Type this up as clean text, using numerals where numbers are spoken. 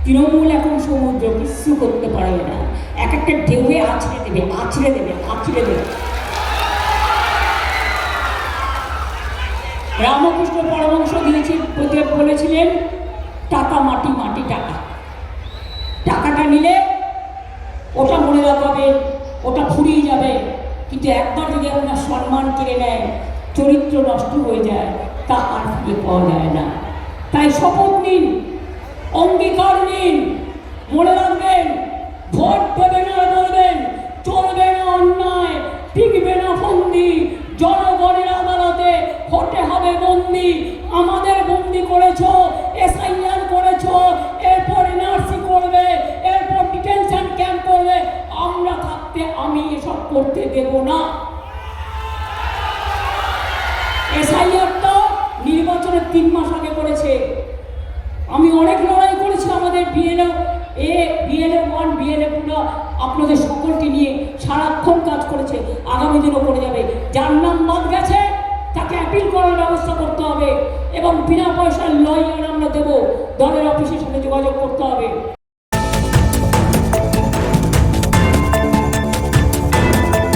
তৃণমূল এখন সমুদ্র কিছু করতে পারবে না, এক একটা ঢেউয়ে আছড়ে দেবে আছড়ে দেবে আছড়ে দেবে। রামকৃষ্ণ পরমহংস দিয়েছি বলেছিলেন টাকা মাটি, মাটি টাকা। টাকাটা নিলে ওটা মনে রাখাবে, ওটা ফুরিয়ে যাবে, কিন্তু একবার যদি আপনার সম্মান কেড়ে নেয়, চরিত্র নষ্ট হয়ে যায়, তা আর ফিরে পাওয়া যায় না। তাই শপথ নিন, অঙ্গীকার নিন, মনে রাখবেন ভোট দেবে না বলবেন, চলবে না অন্যায়, টিকবে না ফন্দি, জনগণের আদালতে হতে হবে বন্দি। আমাদের বন্দি করেছ, এসআইআর করেছ, এরপর এনআরসি করবে, এরপর ডিটেনশন ক্যাম্প করবে, আমরা থাকতে আমি এসব করতে দেব না। এসআইআর তো নির্বাচনের 3 মাস আগে করেছে। আমি অনেক লড়াই করেছি, আমাদের বিএলও 1 বিএলও 2 আপনাদের সকলকে নিয়ে সারাক্ষণ কাজ করেছে, আগামী দিনও করে যাবে। যার নাম বাদ গেছে তাকে অ্যাপিল করার ব্যবস্থা করতে হবে এবং বিনা পয়সার লয়ার আমরা দেবো, দলের অফিসের সাথে যোগাযোগ করতে হবে।